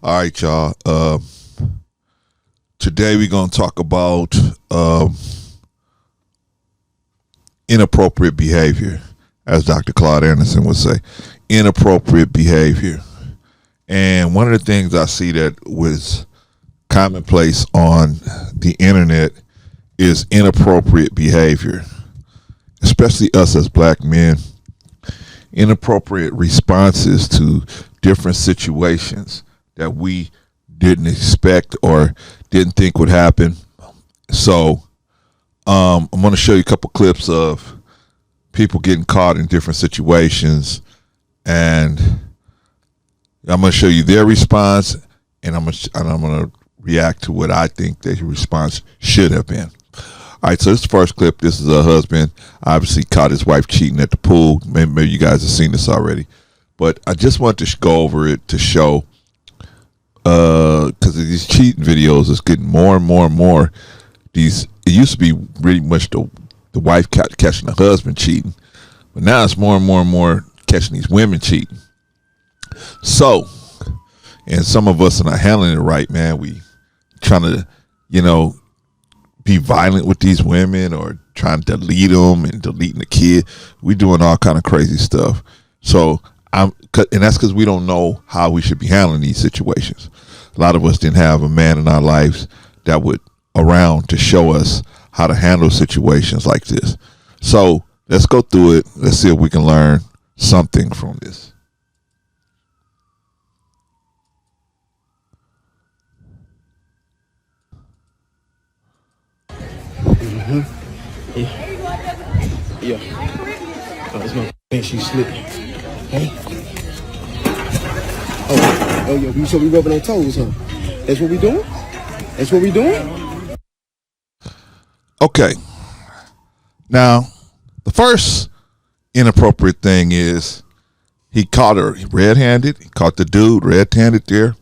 All right, y'all. Today we're going to talk about inappropriate behavior, as Dr. Claude Anderson would say. Inappropriate behavior. And one of the things I see that was commonplace on the internet is inappropriate behavior, especially us as black men. Inappropriate responses to different situations that we didn't expect or didn't think would happen. So I'm going to show you a couple clips of people getting caught in different situations, and I'm going to show you their response, and I'm going to react to what I think their response should have been. All right, so this is the first clip. This is a husband obviously caught his wife cheating at the pool. Maybe you guys have seen this already, but I just want to go over it to show, because of these cheating videos, it's getting more and more and more. It used to be really much the wife catching the husband cheating, but now it's more and more and more catching these women cheating. So, and some of us are not handling it right, man. We trying to, be violent with these women or trying to delete them and deleting the kid. We doing all kind of crazy stuff. So and that's because we don't know how we should be handling these situations. A lot of us didn't have a man in our lives that would around to show us how to handle situations like this. So let's go through it. Let's see if we can learn something from this. Yeah. Oh, this my she slipped. Hey. Oh, yo, so we rubbing on toes, huh? That's what we doing? That's what we doing? Okay. Now, the first inappropriate thing is he caught her red-handed. He caught the dude red-handed there,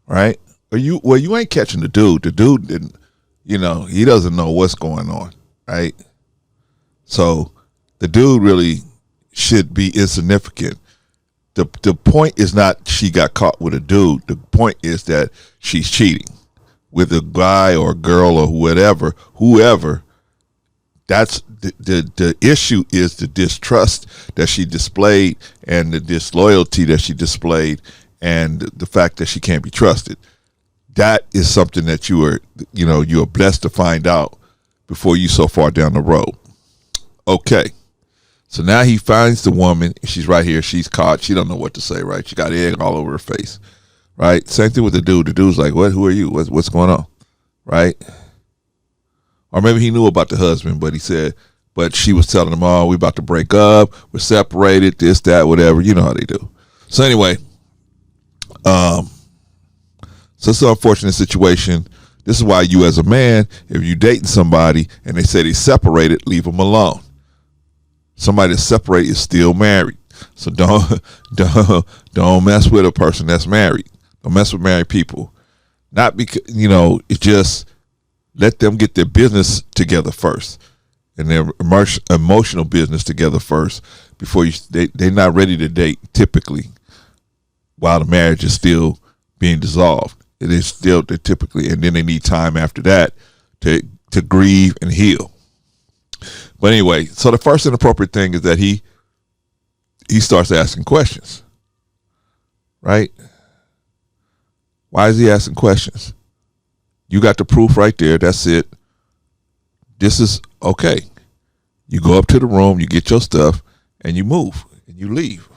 right? You ain't catching the dude. The dude didn't. He doesn't know what's going on, right? So the dude really should be insignificant. The point is not she got caught with a dude. The point is that she's cheating with a guy or a girl or whoever. That's the issue, is the distrust that she displayed and the disloyalty that she displayed and the fact that she can't be trusted. That is something that you are blessed to find out before you so far down the road. Okay. So now he finds the woman. She's right here. She's caught. She don't know what to say, right? She got egg all over her face, right? Same thing with the dude. The dude's like, what? Who are you? What's going on, right? Or maybe he knew about the husband, but she was telling him, oh, we about to break up. We're separated, this, that, whatever. You know how they do. So anyway, so it's an unfortunate situation. This is why you, as a man, if you're dating somebody and they say they separated, leave them alone. Somebody that's separated is still married. So don't mess with a person that's married. Don't mess with married people. Not because, it's just let them get their business together first and their emotional business together first before they're not ready to date typically while the marriage is still being dissolved. It is still typically, and then they need time after that to grieve and heal. But anyway, so the first inappropriate thing is that he starts asking questions, right? Why is he asking questions? You got the proof right there. That's it. This is okay. You go up to the room, you get your stuff, and you move and you leave.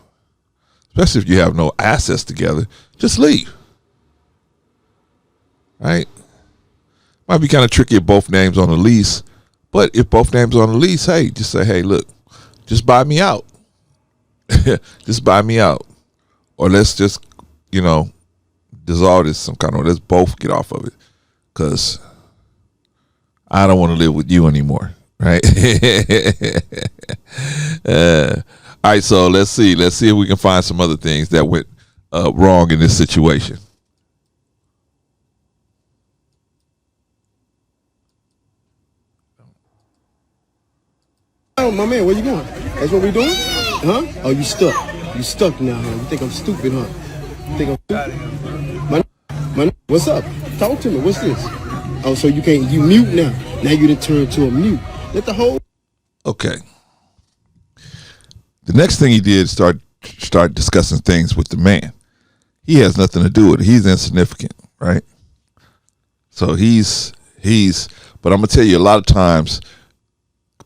Especially if you have no assets together, just leave. Right? Might be kind of tricky if both names on the lease, but if both names on the lease, hey, just say, hey, look, just buy me out. Just buy me out. Or let's just, dissolve this some kind of, let's both get off of it. Because I don't want to live with you anymore. Right? All right, so let's see if we can find some other things that went wrong in this situation. Oh, my man, where you going? That's what we doing? Huh? Oh, you stuck. You stuck now, huh? You think I'm stupid, huh? You think I'm stupid? What's up? Talk to me. What's this? Oh, so you mute now. Now you done turn to a mute. Let the whole. Okay. The next thing he did start discussing things with the man. He has nothing to do with it. He's insignificant, right? So he's but I'm gonna tell you, a lot of times,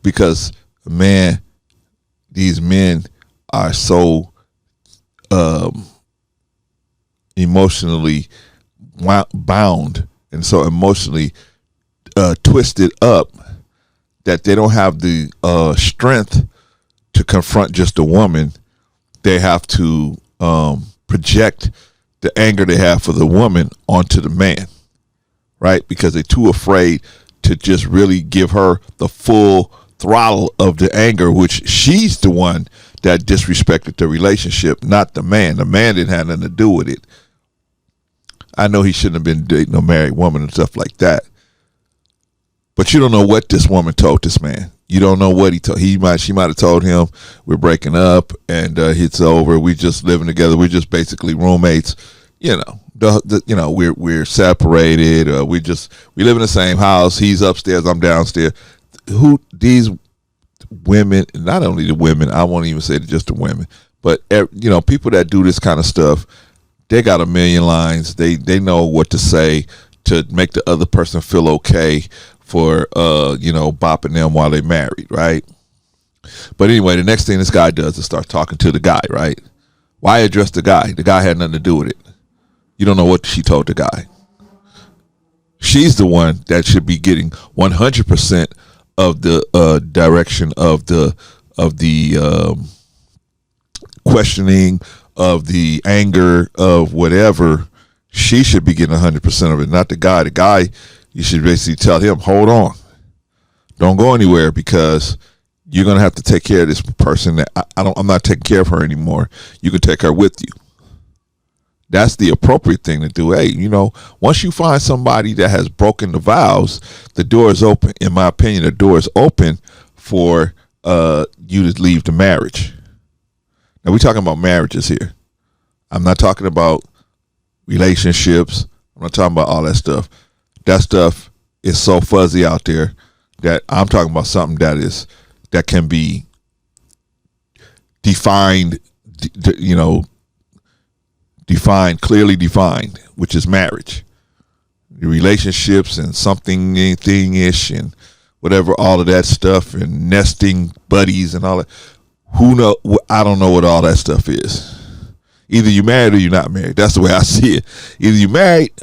because these men are so emotionally bound and so emotionally twisted up that they don't have the strength to confront just a woman. They have to project the anger they have for the woman onto the man, right? Because they're too afraid to just really give her the full throttle of the anger, which she's the one that disrespected the relationship, not the man. The man didn't have nothing to do with it. I know he shouldn't have been dating a married woman and stuff like that. But you don't know what this woman told this man. You don't know what he told. She might have told him, we're breaking up and it's over. We just living together. We're just basically roommates. You know, we're separated. We live in the same house. He's upstairs. I'm downstairs. These women, not only the women, I won't even say just the women, but people that do this kind of stuff, they got a million lines. They know what to say to make the other person feel okay for bopping them while they're married, right? But anyway, the next thing this guy does is start talking to the guy, right? Why address the guy? The guy had nothing to do with it. You don't know what she told the guy. She's the one that should be getting 100% of the direction of the questioning, of the anger, of whatever. She should be getting 100% of it, not the guy. The guy, you should basically tell him, hold on, don't go anywhere, because you're gonna have to take care of this person that I'm not taking care of her anymore. You can take her with you. That's the appropriate thing to do. Hey, once you find somebody that has broken the vows, the door is open. In my opinion, the door is open for you to leave the marriage. Now, we're talking about marriages here. I'm not talking about relationships. I'm not talking about all that stuff. That stuff is so fuzzy out there that I'm talking about something that can be defined, clearly defined, which is marriage. The relationships and something-ish and whatever, all of that stuff, and nesting buddies and all that. I don't know what all that stuff is. Either you're married or you're not married. That's the way I see it. Either you're married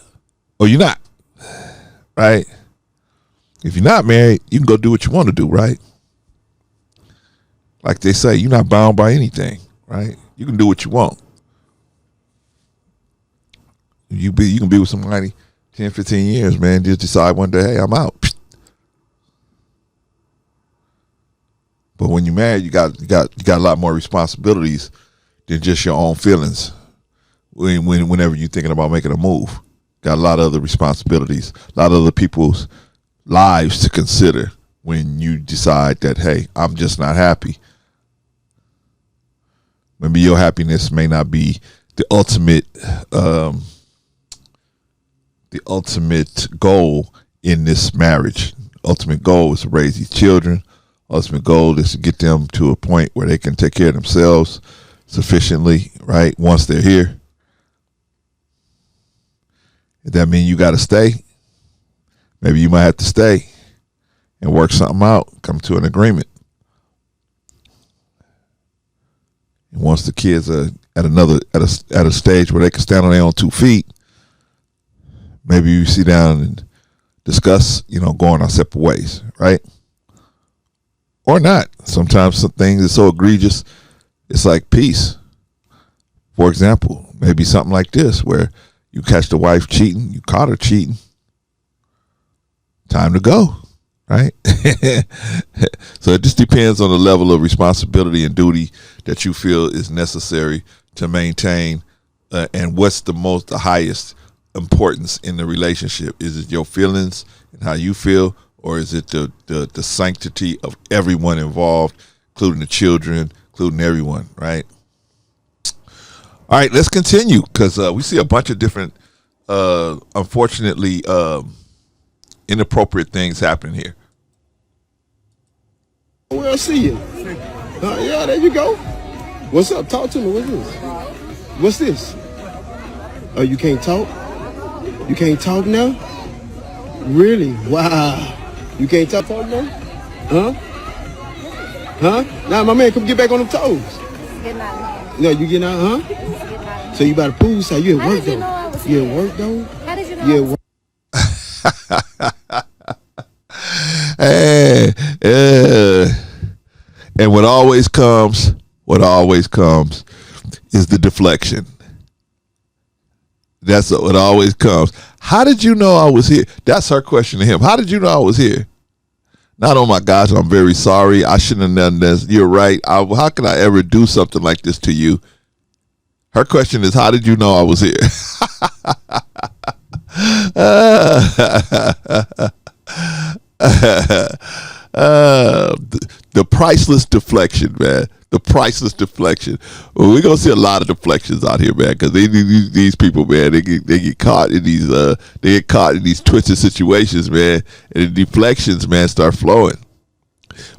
or you're not, right? If you're not married, you can go do what you want to do, right? Like they say, you're not bound by anything, right? You can do what you want. You can be with somebody 10, 15 years, man. Just decide one day, hey, I'm out. But when you're married, you got a lot more responsibilities than just your own feelings. Whenever you're thinking about making a move, got a lot of other responsibilities, a lot of other people's lives to consider when you decide that, hey, I'm just not happy. Maybe your happiness may not be the ultimate goal in this marriage. Ultimate goal is to raise these children. Ultimate goal is to get them to a point where they can take care of themselves sufficiently, right? Once they're here. Does that mean you got to stay? Maybe you might have to stay and work something out, come to an agreement. And once the kids are at a stage where they can stand on their own 2 feet, maybe you sit down and discuss, going our separate ways, right? Or not. Sometimes some things are so egregious, it's like peace. For example, maybe something like this, where you catch the wife cheating, you caught her cheating. Time to go, right? So it just depends on the level of responsibility and duty that you feel is necessary to maintain, and what's the highest importance in the relationship. Is it your feelings and how you feel, or is it the sanctity of everyone involved, including the children, including everyone, right? All right, let's continue, because we see a bunch of different unfortunately, inappropriate things happen here. Well, see you. Yeah, there you go. What's up? Talk to me. What's this? What's this? Oh, you can't talk? You can't talk now? Really? Wow. You can't talk now? Huh? Huh? Nah, my man, come get back on them toes. Getting out. No, you getting out, huh? Getting out. So you about to pool side. You at How work, did you though? know I was You here? at work, though? How did you know? You I at was work? Hey, and what always comes is the deflection. That's what always comes. How did you know I was here? That's her question to him. How did you know I was here? Not, oh my gosh, I'm very sorry. I shouldn't have done this. You're right. How could I ever do something like this to you? Her question is, how did you know I was here? The priceless deflection, man. The priceless deflection. Well, we're gonna see a lot of deflections out here, man, because these people, man, they get caught in these twisted situations, man, and the deflections, man, start flowing.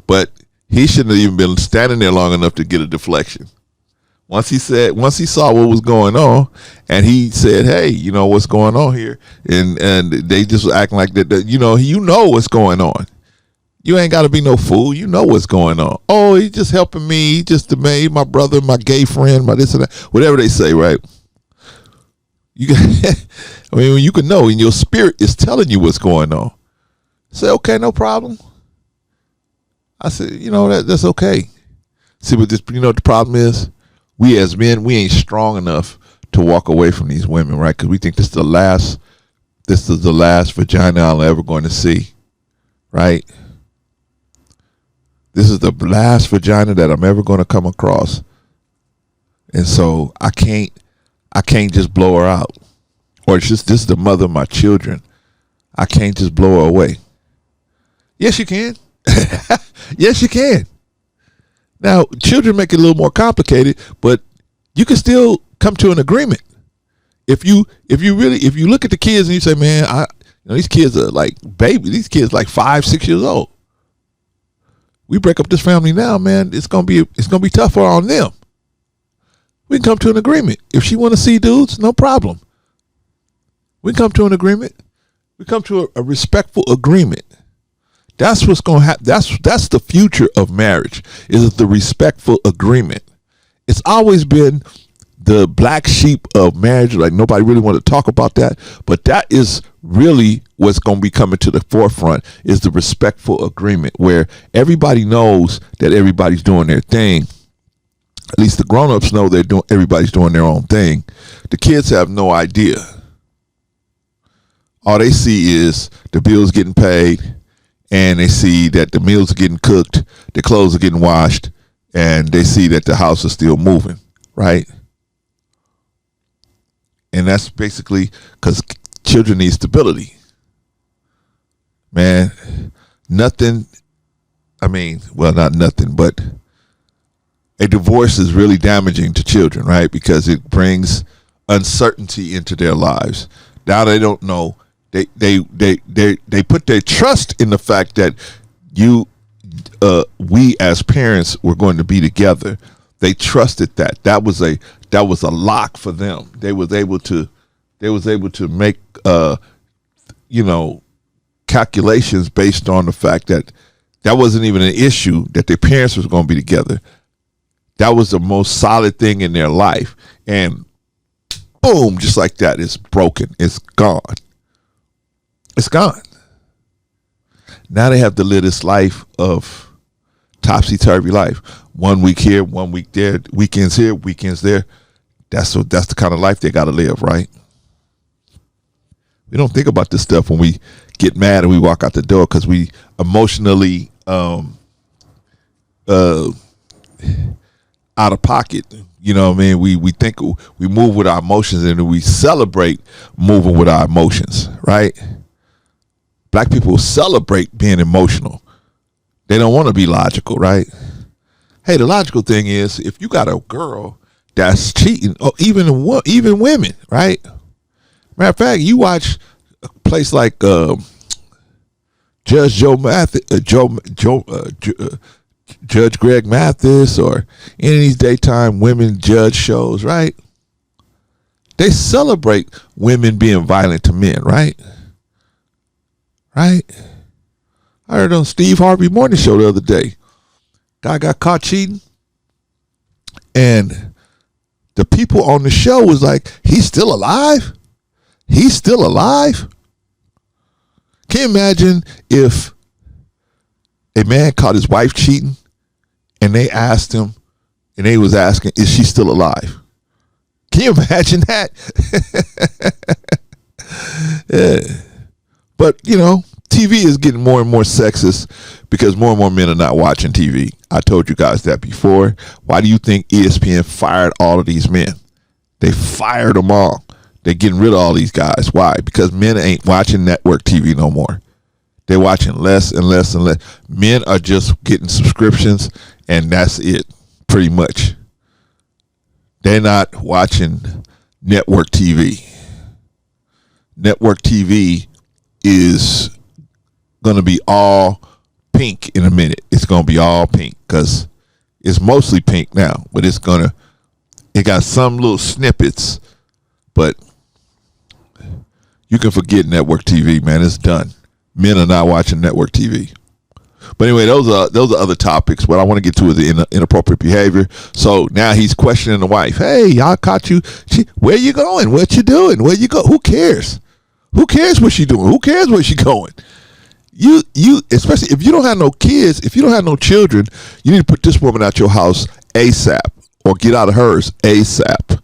But he shouldn't have even been standing there long enough to get a deflection. Once he saw what was going on, and he said, "Hey, you know what's going on here," and they just were acting like that. You know what's going on. You ain't got to be no fool. You know what's going on. Oh, he's just helping me. He just made my brother, my gay friend, my this and that, whatever they say, right? You can, I mean, you can know, and your spirit is telling you what's going on. Say, okay, no problem. I said, that's okay. See what this, what the problem is? We as men, we ain't strong enough to walk away from these women, right? Because we think this is the last vagina I'm ever going to see, right? This is the last vagina that I'm ever going to come across. And so I can't just blow her out. Or it's just, this is the mother of my children. I can't just blow her away. Yes, you can. Yes, you can. Now, children make it a little more complicated, but you can still come to an agreement. If you look at the kids and you say, man, these kids are like baby. These kids are like 5, 6 years old. We break up this family now, man. It's gonna be tougher on them. We can come to an agreement. If she want to see dudes, no problem. We can come to an agreement. We come to a respectful agreement. That's what's gonna happen. That's the future of marriage. Is the respectful agreement. It's always been the black sheep of marriage. Like nobody really want to talk about that, but that is really what's going to be coming to the forefront is the respectful agreement where everybody knows that everybody's doing their thing. At least the grown-ups know everybody's doing their own thing. The kids have no idea. All they see is the bills getting paid, and they see that the meals are getting cooked, the clothes are getting washed, and they see that the house is still moving, right? And that's basically because children need stability. Man, not nothing, but a divorce is really damaging to children, right? Because it brings uncertainty into their lives. Now they don't know. They put their trust in the fact that we as parents were going to be together. They trusted that. That was a lock for them. They was able to make calculations based on the fact that wasn't even an issue that their parents was going to be together. That was the most solid thing in their life. And boom, just like that, it's broken. It's gone. It's gone. Now they have to live this life of topsy-turvy life. 1 week here, 1 week there, weekends here, weekends there. That's the kind of life they got to live, right? We don't think about this stuff when we get mad and we walk out the door because we emotionally out of pocket. You know what I mean? We think we move with our emotions and we celebrate moving with our emotions, right? Black people celebrate being emotional. They don't want to be logical, right? Hey, the logical thing is if you got a girl that's cheating, or even women, right? Matter of fact, you watch a place like Judge Judge Greg Mathis, or any of these daytime women judge shows, right? They celebrate women being violent to men, right? Right? I heard on Steve Harvey Morning Show the other day, guy got caught cheating, and the people on the show was like, he's still alive? He's still alive? Can you imagine if a man caught his wife cheating and they asked him, and they was asking, is she still alive? Can you imagine that? Yeah. But, you know, TV is getting more and more sexist because more and more men are not watching TV. I told you guys that before. Why do you think ESPN fired all of these men? They fired them all. They're getting rid of all these guys. Why? Because men ain't watching network TV no more. They're watching less and less and less. Men are just getting subscriptions, and that's it, pretty much. They're not watching network TV. Network TV is going to be all pink in a minute. It's going to be all pink because it's mostly pink now, but it got some little snippets, but you can forget network TV, man. It's done. Men are not watching network TV. But anyway, those are other topics. What I want to get to is the inappropriate behavior. So now he's questioning the wife. Hey, y'all caught you. Where you going? What you doing? Where you go? Who cares? Who cares what she doing? Who cares where she going? You, especially if you don't have no kids, if you don't have no children, you need to put this woman out your house ASAP, or get out of hers ASAP.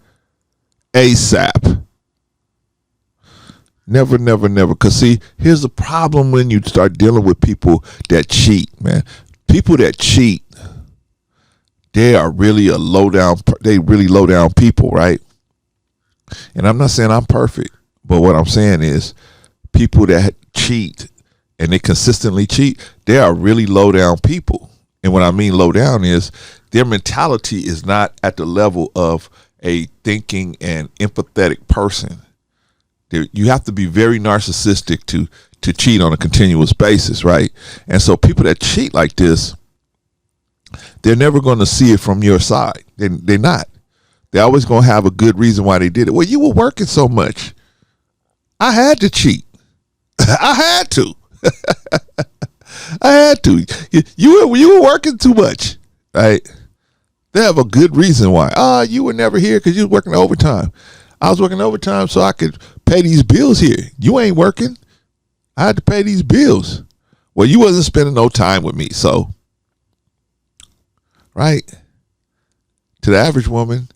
ASAP. Never, never, never. Because, see, here's the problem when you start dealing with people that cheat, man. People that cheat, they are really low down people, right? And I'm not saying I'm perfect, but what I'm saying is people that cheat and they consistently cheat, they are really low down people. And what I mean low down is their mentality is not at the level of a thinking and empathetic person. You have to be very narcissistic to cheat on a continuous basis, right? And so people that cheat like this, they're never going to see it from your side. They're not. They're always going to have a good reason why they did it. Well, you were working so much. I had to cheat. I had to. I had to. You were working too much, right? They have a good reason why. You were never here because you were working overtime. I was working overtime so I could pay these bills here. You ain't working. I had to pay these bills. Well, you wasn't spending no time with me, so, right? To the average woman,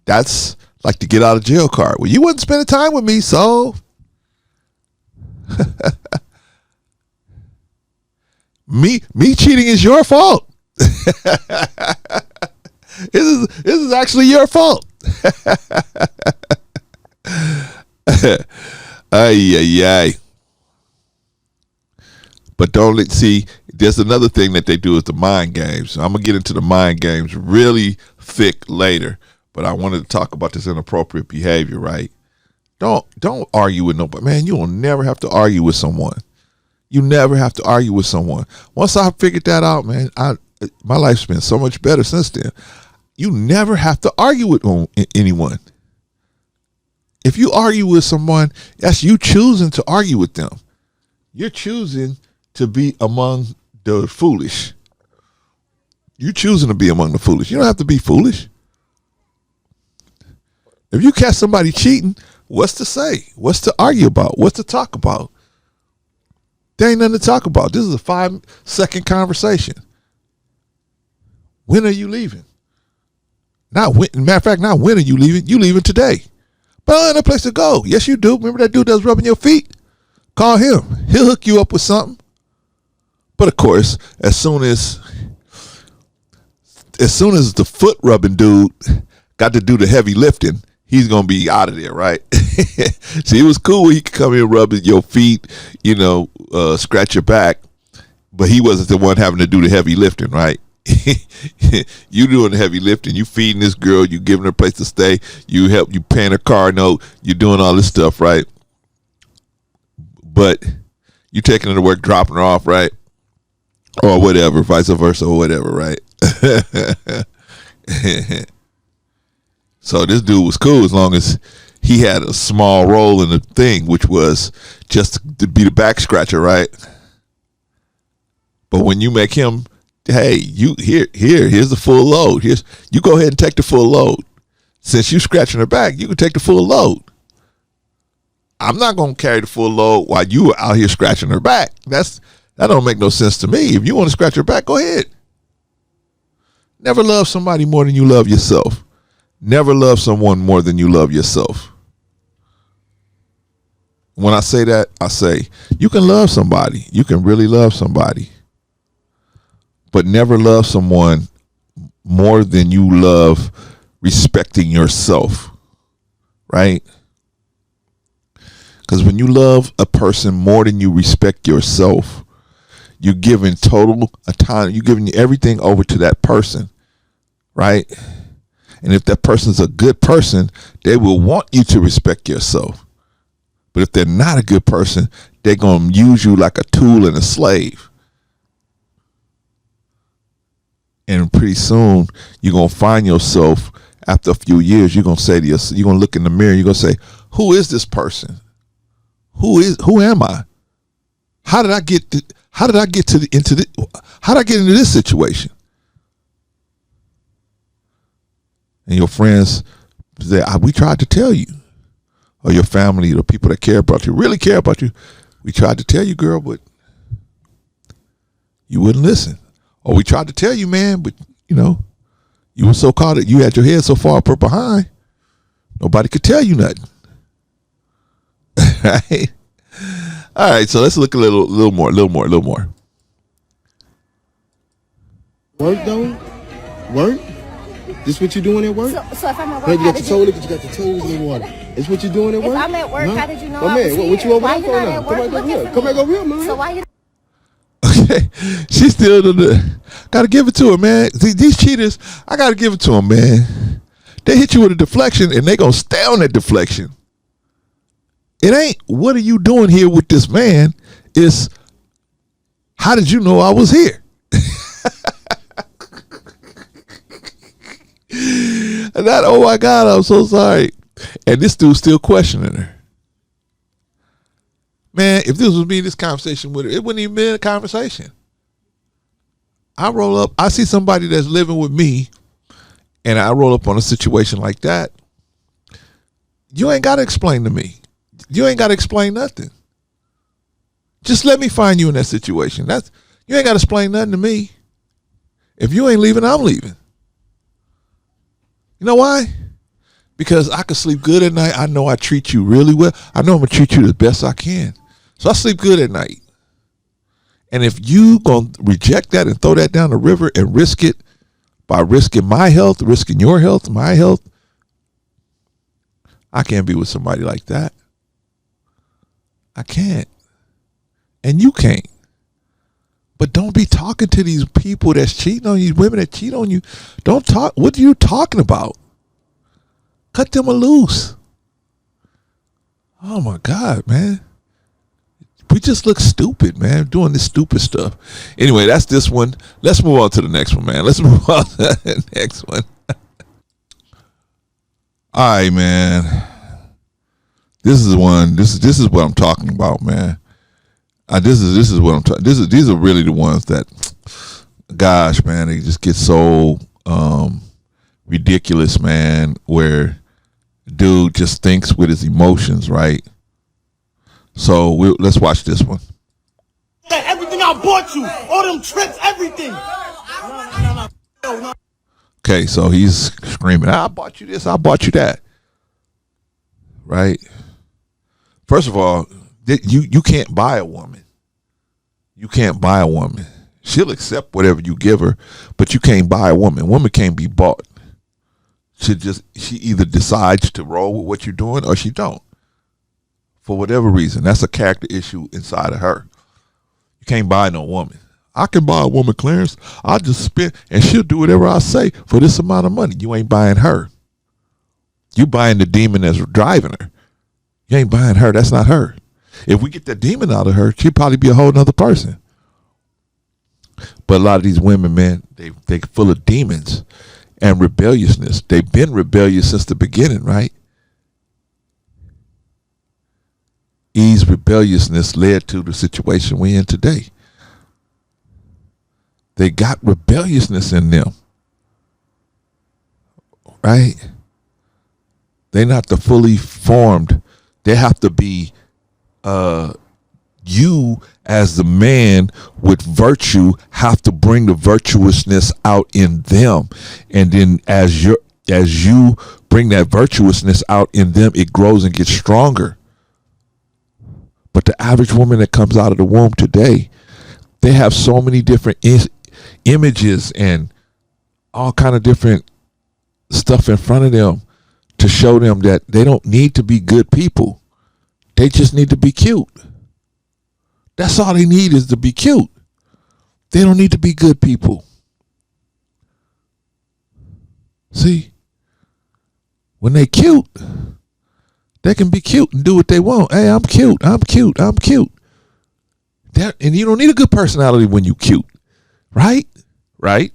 that's like the get out of jail card. Well, you wasn't spending time with me, so. Me cheating is your fault. This is actually your fault. Ay. But see, there's another thing that they do is the mind games. I'm gonna get into the mind games really thick later, but I wanted to talk about this inappropriate behavior, right? Don't argue with nobody, man. You will never have to argue with someone. You never have to argue with someone. Once I figured that out, man, my life's been so much better since then. You never have to argue with anyone. If you argue with someone, that's you choosing to argue with them. You're choosing to be among the foolish. You're choosing to be among the foolish. You don't have to be foolish. If you catch somebody cheating, what's to say? What's to argue about? What's to talk about? There ain't nothing to talk about. This is a 5-second conversation. When are you leaving? Matter of fact, not when are you leaving? You leaving today. But I ain't no place to go. Yes, you do. Remember that dude that was rubbing your feet? Call him. He'll hook you up with something. But of course, as soon as the foot rubbing dude got to do the heavy lifting, he's gonna be out of there, right? See, it was cool when he could come in and rub your feet, scratch your back, but he wasn't the one having to do the heavy lifting, right? You doing the heavy lifting, you feeding this girl, you giving her a place to stay, you paying her car note, you doing all this stuff, right? but you taking her to work, dropping her off, right? Or whatever, vice versa, or whatever, right? So this dude was cool as long as he had a small role in the thing, which was just to be the back scratcher, right? But when you make him, hey, you here's the full load. You go ahead and take the full load. Since you scratching her back, you can take the full load. I'm not gonna carry the full load while you are out here scratching her back. That don't make no sense to me. If you want to scratch her back, go ahead. Never love somebody more than you love yourself. Never love someone more than you love yourself. When I say that, I say you can love somebody. You can really love somebody. But never love someone more than you love respecting yourself. Right? Because when you love a person more than you respect yourself, you're giving total autonomy. You're giving everything over to that person. Right? And if that person's a good person, they will want you to respect yourself. But if they're not a good person, they're going to use you like a tool and a slave. And pretty soon, you're going to find yourself, after a few years, you're going to say to yourself, you're going to look in the mirror, you're going to say, who is this person? Who am I? How did I get into this situation? And your friends say, we tried to tell you. Or your family, the people that care about you, really care about you. We tried to tell you, girl, but you wouldn't listen. Or we tried to tell you, man, but you were so caught up, you had your head so far up behind, nobody could tell you nothing. Right? All right, so let's look a little more. Work though? Work? This what you doing at work? So if I'm at work, you got your toes, you got your toes in the water. It's what you doing at work? If I'm at work, how did you know my I man, was here? what you over Why there you for not now? at work looking for me? Come back over here, man. So why you? Okay, she still gotta give it to her, man. See, these cheaters, I gotta give it to them, man. They hit you with a deflection and they gonna stay on that deflection. It ain't what are you doing here with this man? It's how did you know I was here? And that, oh my God, I'm so sorry. And this dude's still questioning her. Man, if this was me, this conversation with her, it wouldn't even be a conversation. I roll up, I see somebody that's living with me, and I roll up on a situation like that. You ain't got to explain to me. You ain't got to explain nothing. Just let me find you in that situation. You ain't got to explain nothing to me. If you ain't leaving, I'm leaving. You know why? Because I can sleep good at night. I know I treat you really well. I know I'm going to treat you the best I can. So I sleep good at night. And if you going to reject that and throw that down the river and risk it by risking my health, risking your health, my health, I can't be with somebody like that. I can't. And you can't. But don't be talking to these people that's cheating on you, women that cheat on you. Don't talk. What are you talking about? Cut them loose. Oh my God, man. We just look stupid, man, doing this stupid stuff. Anyway, that's this one. Let's move on to the next one, man. Let's move on to the next one. All right, man. This is one. This is what I'm talking about, man. This is what I'm talking. These are really the ones that, gosh, man, they just get so ridiculous, man. Where dude just thinks with his emotions, right? So let's watch this one. Everything I bought you, all them trips, everything. Okay, so he's screaming, I bought you this, I bought you that. Right? First of all, you can't buy a woman. You can't buy a woman. She'll accept whatever you give her, but you can't buy a woman. A woman can't be bought. She either decides to roll with what you're doing or she don't. For whatever reason. That's a character issue inside of her. You can't buy no woman. I can buy a woman, Clarence. I'll just spend, and she'll do whatever I say for this amount of money. You ain't buying her. You buying the demon that's driving her. You ain't buying her. That's not her. If we get that demon out of her, she'd probably be a whole nother person. But a lot of these women, man, they full of demons and rebelliousness. They've been rebellious since the beginning, right? Eve's rebelliousness led to the situation we're in today. They got rebelliousness in them, right? They're not the fully formed. They have to be you as the man with virtue have to bring the virtuousness out in them. And then as you bring that virtuousness out in them, it grows and gets stronger. But the average woman that comes out of the womb today, they have so many different images and all kind of different stuff in front of them to show them that they don't need to be good people. They just need to be cute. That's all they need, is to be cute. They don't need to be good people. See, when they cute, they can be cute and do what they want. Hey, I'm cute. I'm cute. I'm cute. And you don't need a good personality when you cute, right? Right?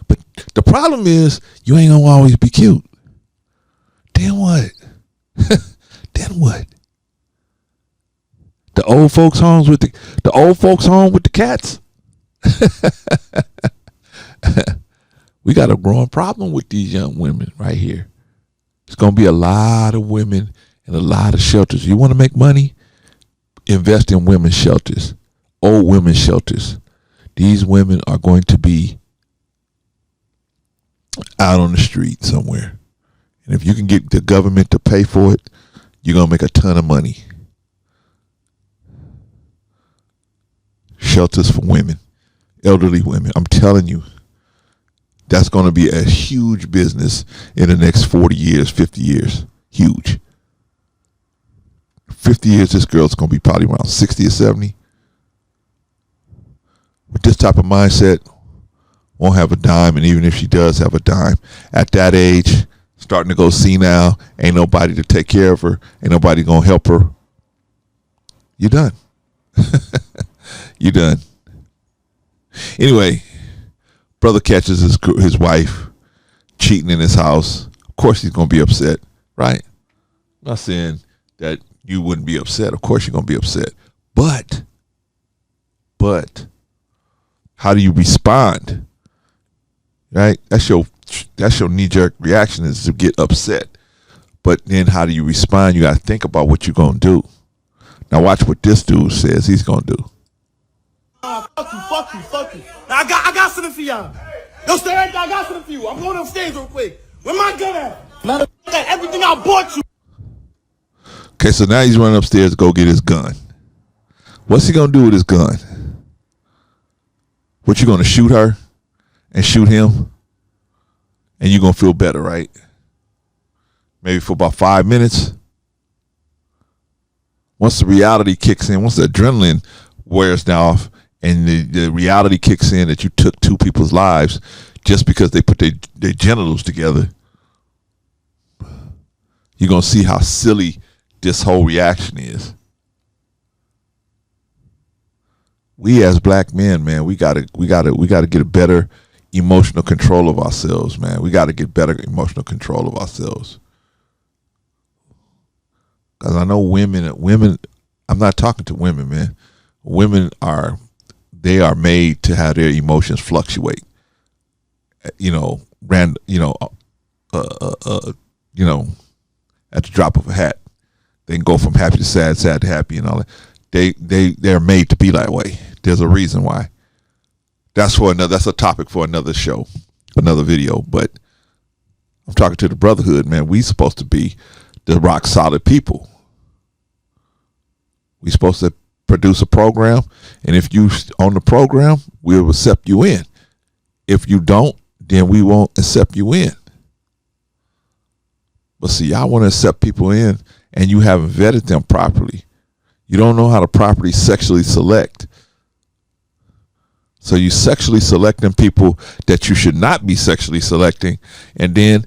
But the problem is you ain't gonna always be cute. Then what? Then what? The old folks homes with the old folks home with the cats. We got a growing problem with these young women right here. It's going to be a lot of women and a lot of shelters. You want to make money? Invest in women's shelters, old women's shelters. These women are going to be out on the street somewhere. And if you can get the government to pay for it, you're going to make a ton of money. Shelters for women, elderly women. I'm telling you, that's going to be a huge business in the next 40 years, 50 years. Huge. 50 years, this girl's going to be probably around 60 or 70. With this type of mindset, won't have a dime. And even if she does have a dime, at that age, starting to go senile, ain't nobody to take care of her, ain't nobody going to help her. You're done. You're done. Anyway, brother catches his wife cheating in his house. Of course he's going to be upset, right? I'm not saying that you wouldn't be upset. Of course you're going to be upset. But how do you respond? Right? That's your knee-jerk reaction, is to get upset. But then how do you respond? You got to think about what you're going to do. Now watch what this dude says he's going to do. Fuck you. I got something for y'all. Yo, stay right there. I got something for you. I'm going upstairs real quick. Where my gun at? Matter of fact, everything I bought you. Okay, so now he's running upstairs to go get his gun. What's he going to do with his gun? What, you going to shoot her and shoot him? And you're going to feel better, right? Maybe for about 5 minutes. Once the reality kicks in, once the adrenaline wears off, and the reality kicks in that you took two people's lives just because they put their genitals together, you're going to see how silly this whole reaction is. We as black men, man, we gotta get a better emotional control of ourselves, man. We got to get better emotional control of ourselves. Because I know women, I'm not talking to women, man. Women are made to have their emotions fluctuate. At the drop of a hat. They can go from happy to sad, sad to happy, and all that. They're made to be that way. There's a reason why. That's a topic for another show, another video. But I'm talking to the brotherhood, man. We supposed to be the rock solid people. We supposed to produce a program, and if you on the program, we'll accept you in. If you don't, then we won't accept you in. But see, y'all want to accept people in, and you haven't vetted them properly. You don't know how to properly sexually select. So you sexually selecting people that you should not be sexually selecting, and then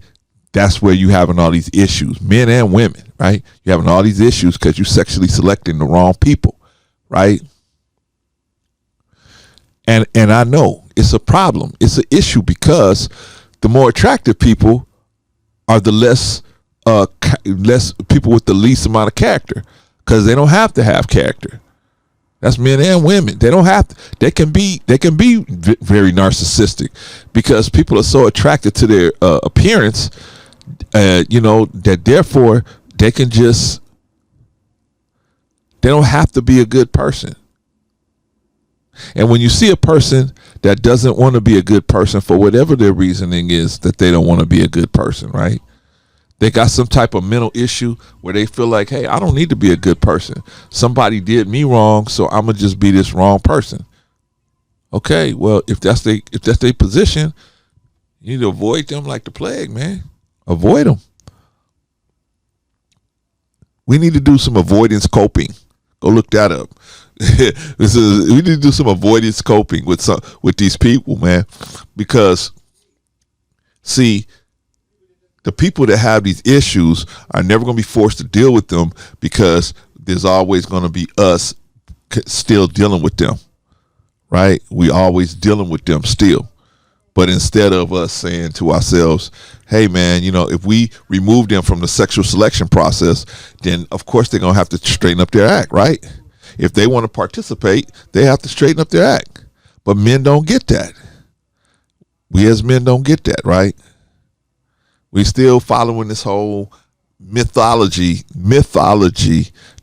that's where you having all these issues, men and women, right? You're having all these issues because you sexually selecting the wrong people, right? And I know it's a problem. It's an issue because the more attractive people are the less people with the least amount of character, because they don't have to have character. That's men and women. They don't have to. They can be very narcissistic because people are so attracted to their appearance, that therefore they don't have to be a good person. And when you see a person that doesn't want to be a good person for whatever their reasoning is that they don't want to be a good person, right? They got some type of mental issue where they feel like, hey, I don't need to be a good person. Somebody did me wrong, so I'm gonna just be this wrong person. Okay, well, if that's their position, you need to avoid them like the plague, man. Avoid them. We need to do some avoidance coping. Go look that up. We need to do some avoidance coping with these people, man, because see, the people that have these issues are never going to be forced to deal with them because there's always going to be us still dealing with them, right? We always dealing with them still. But instead of us saying to ourselves, hey, man, if we remove them from the sexual selection process, then of course they're going to have to straighten up their act, right? If they want to participate, they have to straighten up their act. But men don't get that. We as men don't get that, right? We still following this whole mythology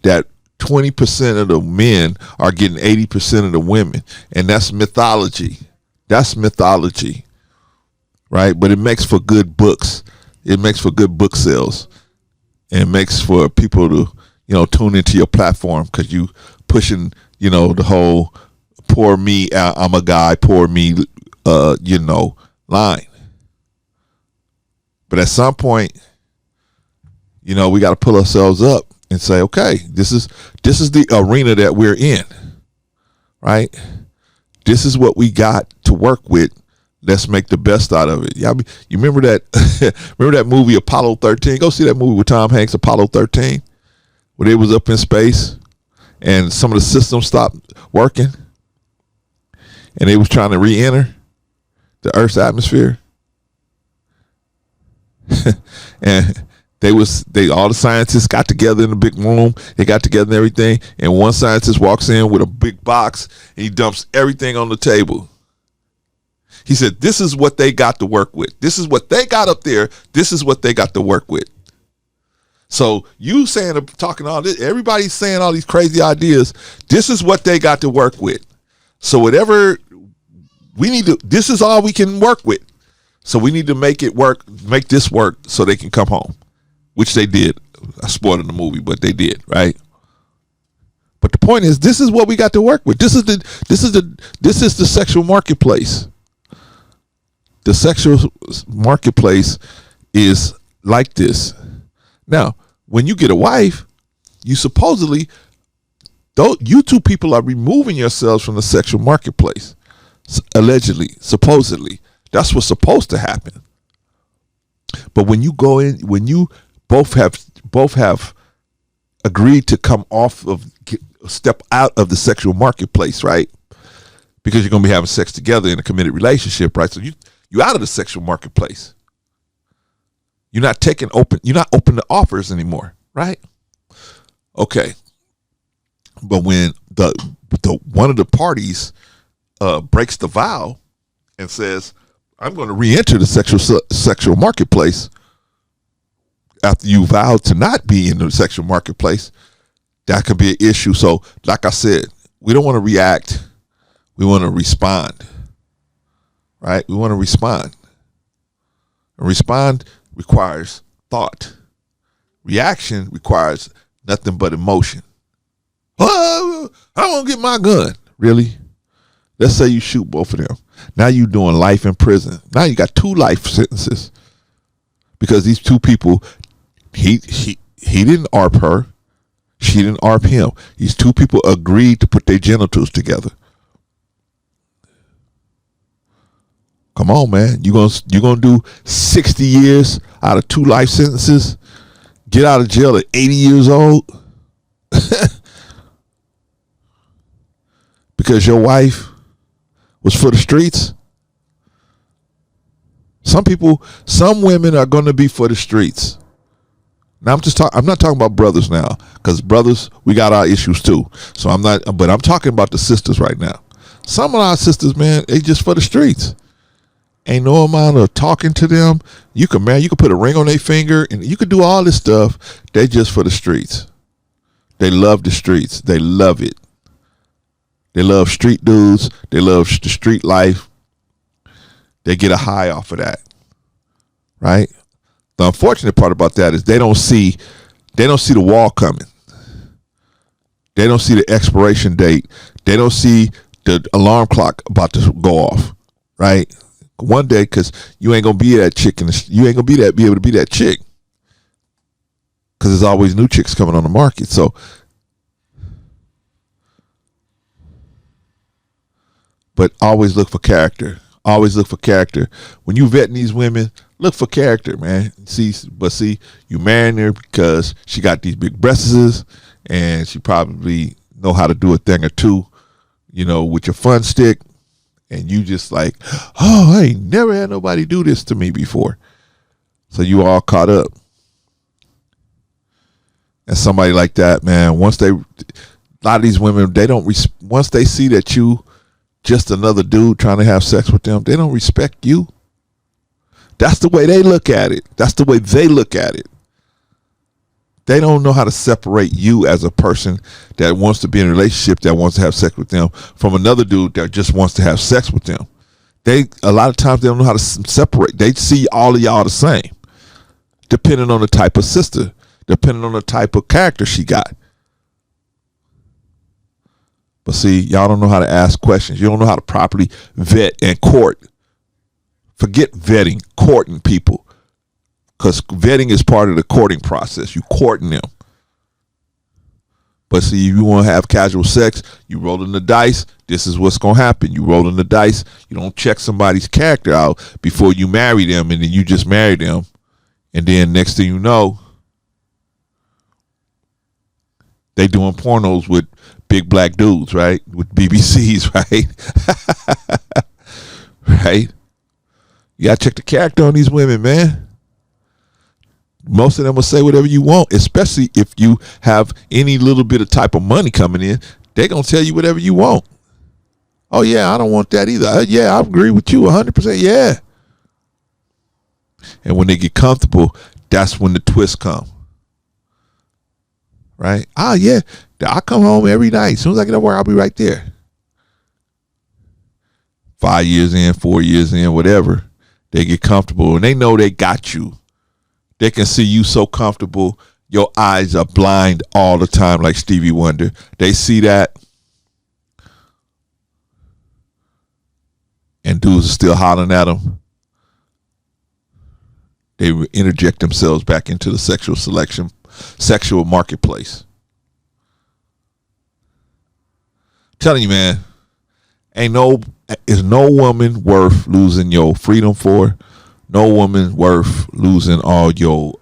that 20% of the men are getting 80% of the women. And that's mythology. That's mythology, right? But it makes for good books. It makes for good book sales. And it makes for people to, tune into your platform because you pushing, the whole poor me, I'm a guy, poor me, line. But at some point, we got to pull ourselves up and say, okay, this is the arena that we're in, right? This is what we got to work with. Let's make the best out of it. Yeah, you remember that movie Apollo 13? Go see that movie with Tom Hanks, Apollo 13, where they was up in space and some of the systems stopped working and they was trying to re-enter the Earth's atmosphere. And all the scientists got together in a big room. They got together and everything. And one scientist walks in with a big box and he dumps everything on the table. He said, this is what they got to work with. This is what they got up there. This is what they got to work with. So you talking all this, everybody's saying all these crazy ideas. This is what they got to work with. So whatever we need to, this is all we can work with. So we need to make this work so they can come home, which they did. I spoiled the movie, but they did, right? But the point is, this is what we got to work with. This is the sexual marketplace. The sexual marketplace is like this. Now, when you get a wife, you two people are removing yourselves from the sexual marketplace. Allegedly, supposedly. That's what's supposed to happen. But when you go in, when you both have agreed to come step out of the sexual marketplace, right? Because you're going to be having sex together in a committed relationship, right? So you out of the sexual marketplace. You're not open to offers anymore, right? Okay. But when the one of the parties breaks the vow and says, I'm going to re-enter the sexual marketplace after you vowed to not be in the sexual marketplace, that could be an issue. So, like I said, we don't want to react. We want to respond, right? We want to respond. And respond requires thought. Reaction requires nothing but emotion. Oh, I want to get my gun. Really? Let's say you shoot both of them. Now you're doing life in prison. Now you got 2 life sentences because these 2 people, he didn't ARP her. She didn't ARP him. These 2 people agreed to put their genitals together. Come on, man. You gonna do 60 years out of 2 life sentences? Get out of jail at 80 years old? Because your wife was for the streets? Some women are going to be for the streets. Now I'm not talking about brothers now, because brothers, we got our issues too. So I'm talking about the sisters right now. Some of our sisters, man, they just for the streets. Ain't no amount of talking to them. You can put a ring on their finger, and you can do all this stuff. They just for the streets. They love the streets. They love it. They love street dudes. They love the street life. They get a high off of that, right? The unfortunate part about that is they don't see the wall coming. They don't see the expiration date. They don't see the alarm clock about to go off, right? One day, because you ain't gonna be that chick, you ain't gonna be able to be that chick, because there's always new chicks coming on the market. So, but always look for character. Always look for character. When you vetting these women, look for character, man. See, you marrying her because she got these big breasts, and she probably know how to do a thing or two, with your fun stick. And you just like, oh, I ain't never had nobody do this to me before. So you all caught up. And somebody like that, man, a lot of these women, once they see that you just another dude trying to have sex with them, they don't respect you. That's the way they look at it. That's the way they look at it. They don't know how to separate you as a person that wants to be in a relationship, that wants to have sex with them, from another dude that just wants to have sex with them. A lot of times they don't know how to separate. They see all of y'all the same, depending on the type of sister, depending on the type of character she got. But see, y'all don't know how to ask questions. You don't know how to properly vet and court. Forget vetting, courting people. Because vetting is part of the courting process. You courting them. But see, if you want to have casual sex, you rolling the dice, this is what's going to happen. You rolling the dice. You don't check somebody's character out before you marry them, and then you just marry them. And then next thing you know, they doing pornos with big black dudes, right? With BBCs, right? Right? You got to check the character on these women, man. Most of them will say whatever you want, especially if you have any little bit of type of money coming in. They're going to tell you whatever you want. Oh, yeah, I don't want that either. Yeah, I agree with you 100%. Yeah. And when they get comfortable, that's when the twists come. Right? Ah, yeah, I come home every night. As soon as I get to work, I'll be right there. 5 years in, 4 years in, whatever. They get comfortable and they know they got you. They can see you so comfortable, your eyes are blind all the time, like Stevie Wonder. They see that, and dudes are still hollering at them. They interject themselves back into the sexual marketplace. I'm telling you, man, is no woman worth losing your freedom for. No woman worth losing all your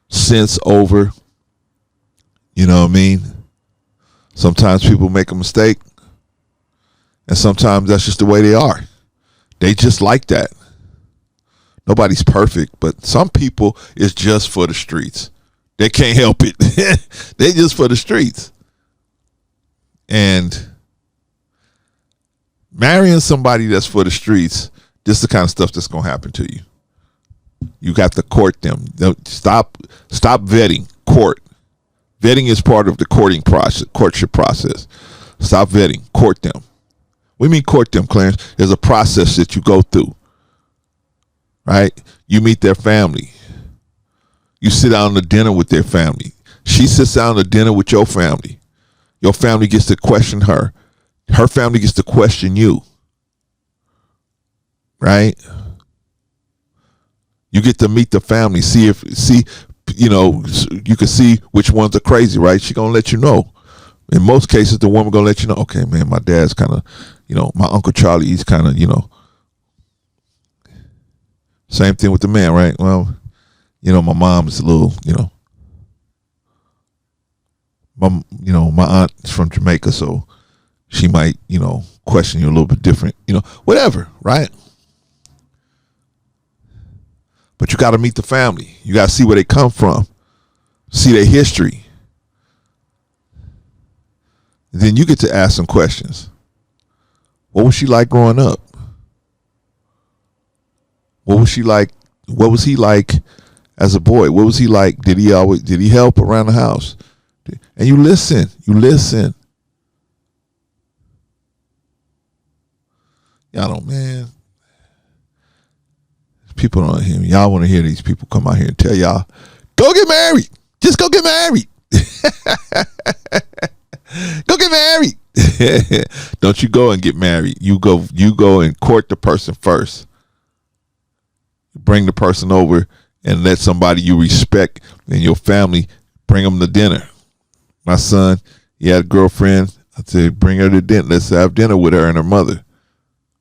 sense over. You know what I mean? Sometimes people make a mistake, and sometimes that's just the way they are. They just like that. Nobody's perfect, but some people is just for the streets. They can't help it. They just for the streets. And marrying somebody that's for the streets, this is the kind of stuff that's going to happen to you. You got to court them. Stop vetting. Court. Vetting is part of the courtship process. Stop vetting. Court them. We mean court them, Clarence. There's a process that you go through. Right? You meet their family. You sit down to dinner with their family. She sits down to dinner with your family. Your family gets to question her. Her family gets to question you. Right? You get to meet the family. You can see which ones are crazy, right? She gonna let you know. In most cases, the woman gonna let you know, okay, man, my dad's kind of, my Uncle Charlie, he's kind of, Same thing with the man, right? Well, my mom is a little, my aunt is from Jamaica, so she might, question you a little bit different, whatever, right? But you got to meet the family. You got to see where they come from, see their history. And then you get to ask some questions. What was she like growing up? What was she like? What was he like as a boy? What was he like? Did he help around the house? And you listen. Y'all don't, man. People don't hear me. Y'all want to hear these people come out here and tell y'all, go get married. Just go get married. Go get married. Don't you go and get married. You go and court the person first. Bring the person over and let somebody you respect in your family bring them to dinner. My son, he had a girlfriend. I said, bring her to dinner. Let's have dinner with her and her mother.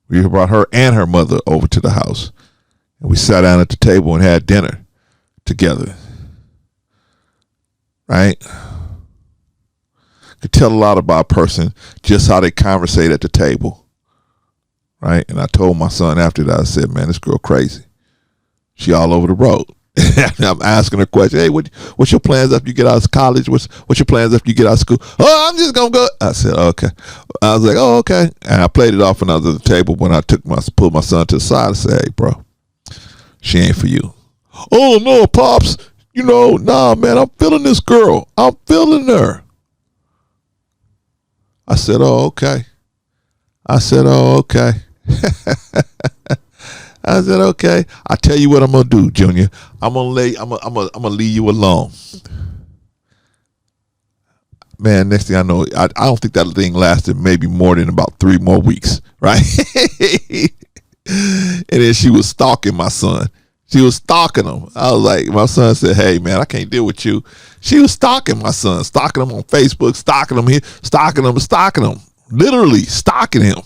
We brought her and her mother over to the house. And we sat down at the table and had dinner together. Right? Could tell a lot about a person just how they conversate at the table. Right? And I told my son after that, I said, man, this girl crazy. She all over the road. I'm asking her questions. Hey, what's your plans after you get out of college? What's your plans after you get out of school? Oh, I'm just going to go. I said, okay. I was like, oh, okay. And I played it off when I was at the table. When I pulled my son to the side and said, hey, bro, she ain't for you. Oh, no, Pops. Nah, man, I'm feeling this girl. I'm feeling her. I said, oh, okay. I said, okay. I tell you what I'm gonna do, Junior. I'm gonna leave you alone. Man, next thing I know, I don't think that thing lasted maybe more than about 3 more weeks, right? And then she was stalking my son. She was stalking him. I was like, my son said, hey, man, I can't deal with you. She was stalking my son, stalking him on Facebook, stalking him here, stalking him, literally stalking him.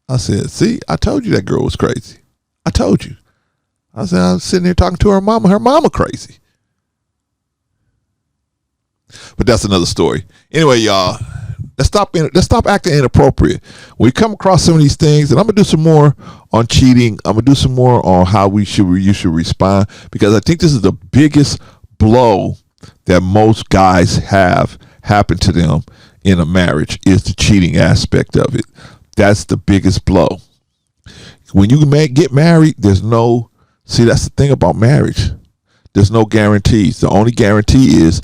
I said, see, I told you that girl was crazy. I told you. I said, I was sitting there talking to her mama. Her mama crazy. But that's another story. Anyway, y'all, let's stop acting inappropriate. When we come across some of these things, and I'm gonna do some more on cheating. I'm gonna do some more on how you should respond, because I think this is the biggest blow that most guys have happen to them in a marriage, is the cheating aspect of it. That's the biggest blow. When you get married, that's the thing about marriage. There's no guarantees. The only guarantee is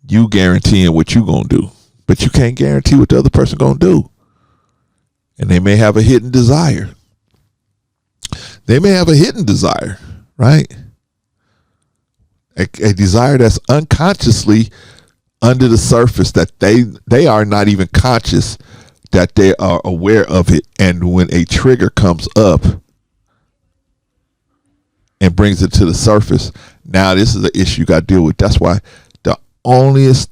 you guaranteeing what you gonna do, but you can't guarantee what the other person gonna do. And they may have a hidden desire. Right? A desire that's unconsciously under the surface, that they are not even conscious that they are aware of it. And when a trigger comes up and brings it to the surface, now this is the issue you got to deal with. That's why the onlyest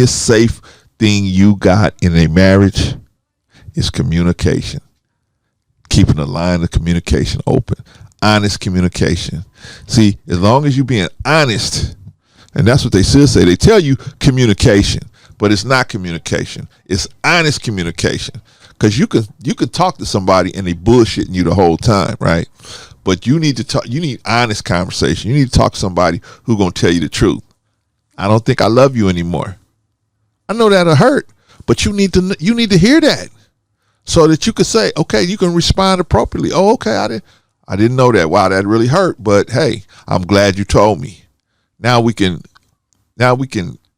safe thing you got in a marriage is communication. Keeping the line of communication open. Honest communication. See, as long as you being honest, and that's what they should say. They tell you communication, but it's not communication. It's honest communication. Because you can talk to somebody and they bullshitting you the whole time, right? But you need to talk. You need honest conversation. You need to talk to somebody who's gonna tell you the truth. I don't think I love you anymore. I know that'll hurt, but you need to hear that, so that you can say, okay, you can respond appropriately. Oh, okay, I didn't know that. Wow, that really hurt. But hey, I'm glad you told me. Now we can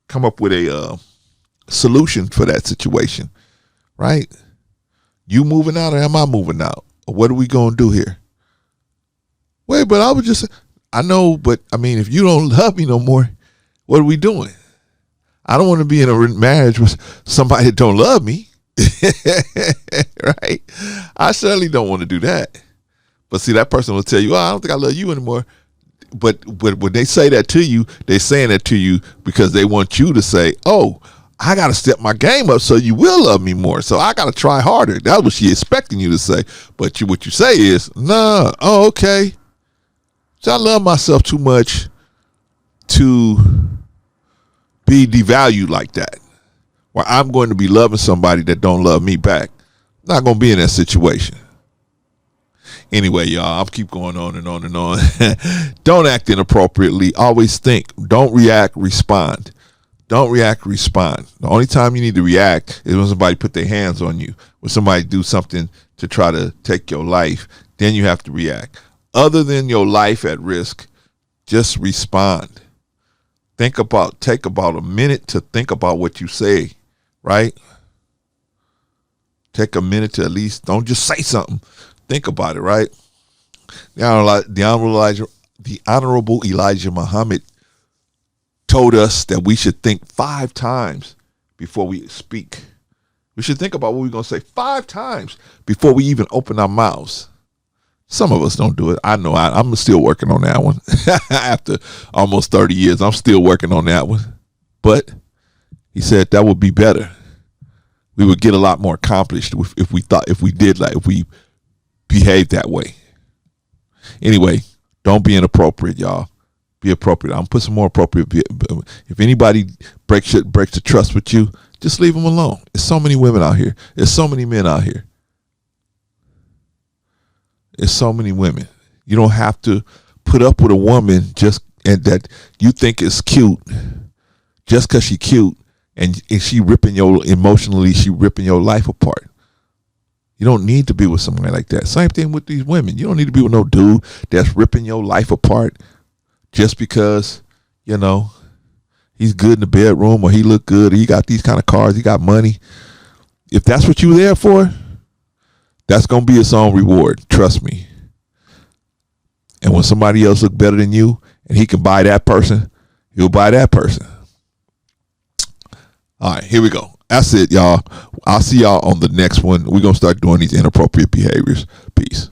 come up with a solution for that situation, right? You moving out, or am I moving out? Or what are we gonna do here? Wait, but I know, but I mean, if you don't love me no more, what are we doing? I don't want to be in a marriage with somebody that don't love me, right? I certainly don't want to do that. But see, that person will tell you, oh, I don't think I love you anymore. But when they say that to you, they're saying that to you because they want you to say, oh, I got to step my game up so you will love me more. So I got to try harder. That's what she expecting you to say. But what you say is, nah, oh, okay. So I love myself too much to be devalued like that. Where I'm going to be loving somebody that don't love me back. I'm not going to be in that situation. Anyway, y'all, I'll keep going on and on and on. Don't act inappropriately. Always think. Don't react, respond. Don't react, respond. The only time you need to react is when somebody put their hands on you, when somebody do something to try to take your life. Then you have to react. Other than your life at risk, just respond. Take about a minute to think about what you say, right? Take a minute to at least, don't just say something. Think about it, right? The Honorable Elijah Muhammad told us that we should think 5 times before we speak. We should think about what we're going to say 5 times before we even open our mouths. Some of us don't do it. I know I'm still working on that one. After almost 30 years, I'm still working on that one. But he said that would be better. We would get a lot more accomplished if we behave that way. Anyway, don't be inappropriate, y'all. Be appropriate. I'm gonna put some more appropriate. If anybody breaks the trust with you, just leave them alone. There's so many women out here. There's so many men out here. There's so many women. You don't have to put up with a woman and that you think is cute, just because she's cute, and she ripping your life apart. You don't need to be with somebody like that. Same thing with these women. You don't need to be with no dude that's ripping your life apart just because, he's good in the bedroom or he look good or he got these kind of cars, he got money. If that's what you're there for, that's going to be its own reward. Trust me. And when somebody else look better than you and he can buy that person, he'll buy that person. All right, here we go. That's it, y'all. I'll see y'all on the next one. We're going to start doing these inappropriate behaviors. Peace.